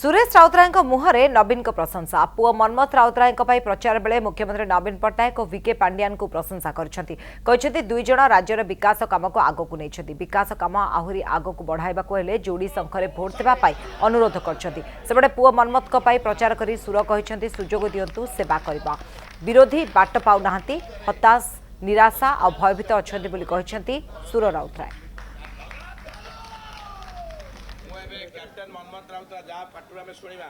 सुरेश राउतराय मुहरे नवीन को प्रशंसा पुओ मनमथ राउतराय प्रचार बेले मुख्यमंत्री नवीन पट्टनायक और विके पांड्यान को प्रशंसा कर दुई जण राज्यर विकास काम को आग को नहीं विकास काम आहरी आग को बढ़ावा जोड़ी शंखरे भोट देवाई अनुरोध करपटे पुओ मनमथ प्रचार कर सुर कहते सुजोग दिंतु सेवा करने विरोधी बाट पाऊना हताश निराशा और भयभीत अच्छा सुर राउतराय। कैप्टन मनमथ राउतराय जहाँ पाटुरा में शुणा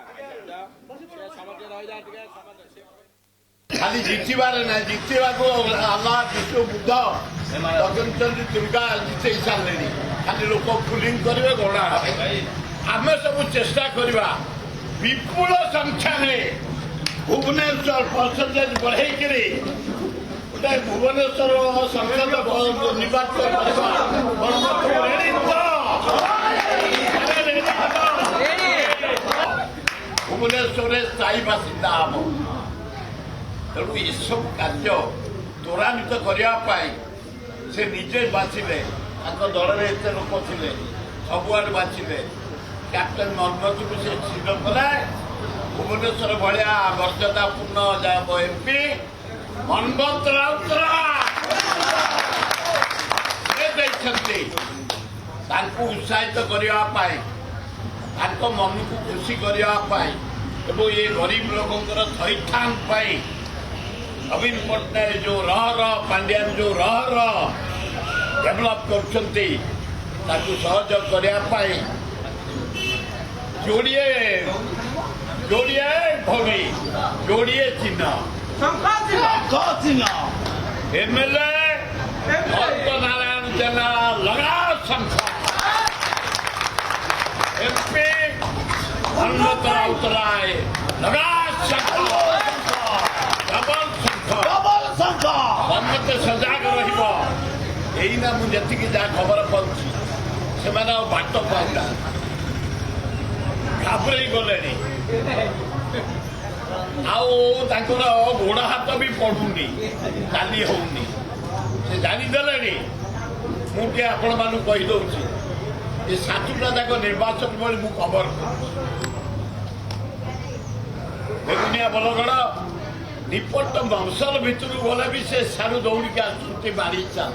खाली जितबार ना जितवा को अल्लाह विष्णु बुद्ध जगन्चंद्र दुर्गा जिते सारे खाली लोक पुलिंग करेंगे गणा आम सब चेष्टा करवा विपुल संख्या में भुवनेश्वर परसेंटेज बढ़े गोटे भुवनेश्वर संसद निर्वाचन भुवनेश्वर स्थायी बासिंदा हम तेणु यू कार्य त्वरान्वित करने से निजे बाछिले दल में एत लोक थे सबुआड़ बाछिले कैप्टन मनमथ को से छिड़ कला भुवनेश्वर भाया मर्यादापूर्ण एमपी मनमथ राउतराय उत्साहित करने मन को खुशी करने ये गरीब लोकंर थैथान नवीन पट्टनायक जो पांड्यान जो डेभलप कर सहयोग करने जोड़िए जोड़िए भौणी जोड़िए चिन्ह एमएलए नारायण जेना लगा शंख एमपी मनमथ राउतराय लगा शंख डबल शंख मनमथ सजाग रहीना मुझे जहाँ खबर पाऊँ से बाट पाऊना घाबरे गले गोड़ हाथ भी पड़ूनी चाली होनी से जानीदे मुझे आपण मानू कहीदे ये सातुटा जाक निर्वाचन बेले मुझे खबर बेगुनिया बलगढ़ निपट मफसल भितर गले भी से सारू दौड़ी के आसुच्चे मारी चाल